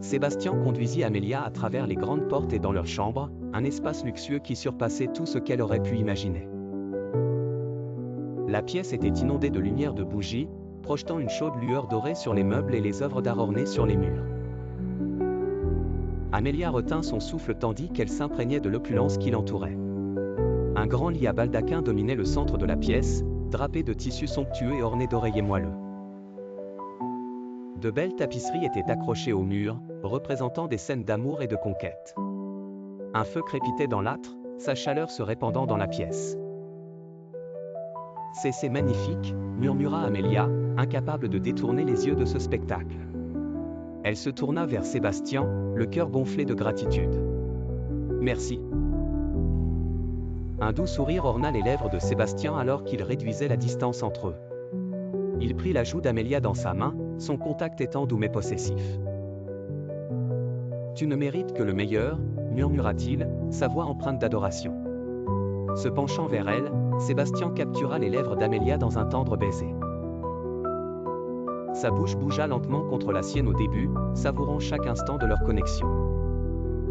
Sébastien conduisit Amélia à travers les grandes portes et dans leur chambre, un espace luxueux qui surpassait tout ce qu'elle aurait pu imaginer. La pièce était inondée de lumière de bougies, projetant une chaude lueur dorée sur les meubles et les œuvres d'art ornées sur les murs. Amélia retint son souffle tandis qu'elle s'imprégnait de l'opulence qui l'entourait. Un grand lit à baldaquin dominait le centre de la pièce, drapé de tissus somptueux et orné d'oreillers moelleux. De belles tapisseries étaient accrochées au mur, représentant des scènes d'amour et de conquête. Un feu crépitait dans l'âtre, sa chaleur se répandant dans la pièce. « C'est magnifique », murmura Amélia, incapable de détourner les yeux de ce spectacle. Elle se tourna vers Sébastien, le cœur gonflé de gratitude. « Merci. » Un doux sourire orna les lèvres de Sébastien alors qu'il réduisait la distance entre eux. Il prit la joue d'Amélia dans sa main, son contact étant doux mais possessif. « Tu ne mérites que le meilleur, » murmura-t-il, sa voix empreinte d'adoration. Se penchant vers elle, Sébastien captura les lèvres d'Amélia dans un tendre baiser. Sa bouche bougea lentement contre la sienne au début, savourant chaque instant de leur connexion.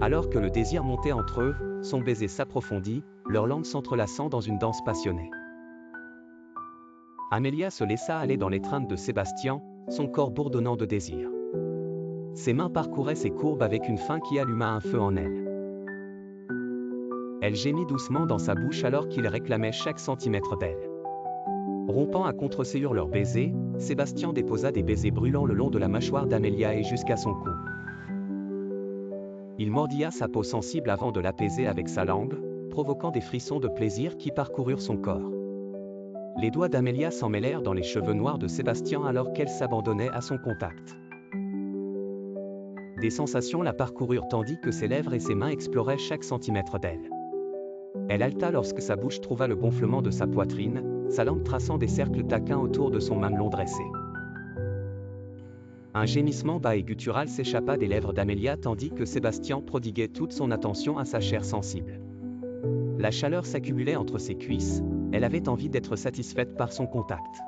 Alors que le désir montait entre eux, son baiser s'approfondit, leurs langues s'entrelaçant dans une danse passionnée. Amélia se laissa aller dans l'étreinte de Sébastien, son corps bourdonnant de désir. Ses mains parcouraient ses courbes avec une faim qui alluma un feu en elle. Elle gémit doucement dans sa bouche alors qu'il réclamait chaque centimètre d'elle. Rompant à contre-séure leurs baisers, Sébastien déposa des baisers brûlants le long de la mâchoire d'Amélia et jusqu'à son cou. Il mordilla sa peau sensible avant de l'apaiser avec sa langue, provoquant des frissons de plaisir qui parcoururent son corps. Les doigts d'Amélia s'emmêlèrent dans les cheveux noirs de Sébastien alors qu'elle s'abandonnait à son contact. Des sensations la parcoururent tandis que ses lèvres et ses mains exploraient chaque centimètre d'elle. Elle haleta lorsque sa bouche trouva le gonflement de sa poitrine, sa langue traçant des cercles taquins autour de son mamelon dressé. Un gémissement bas et guttural s'échappa des lèvres d'Amélia tandis que Sébastien prodiguait toute son attention à sa chair sensible. La chaleur s'accumulait entre ses cuisses, elle avait envie d'être satisfaite par son contact.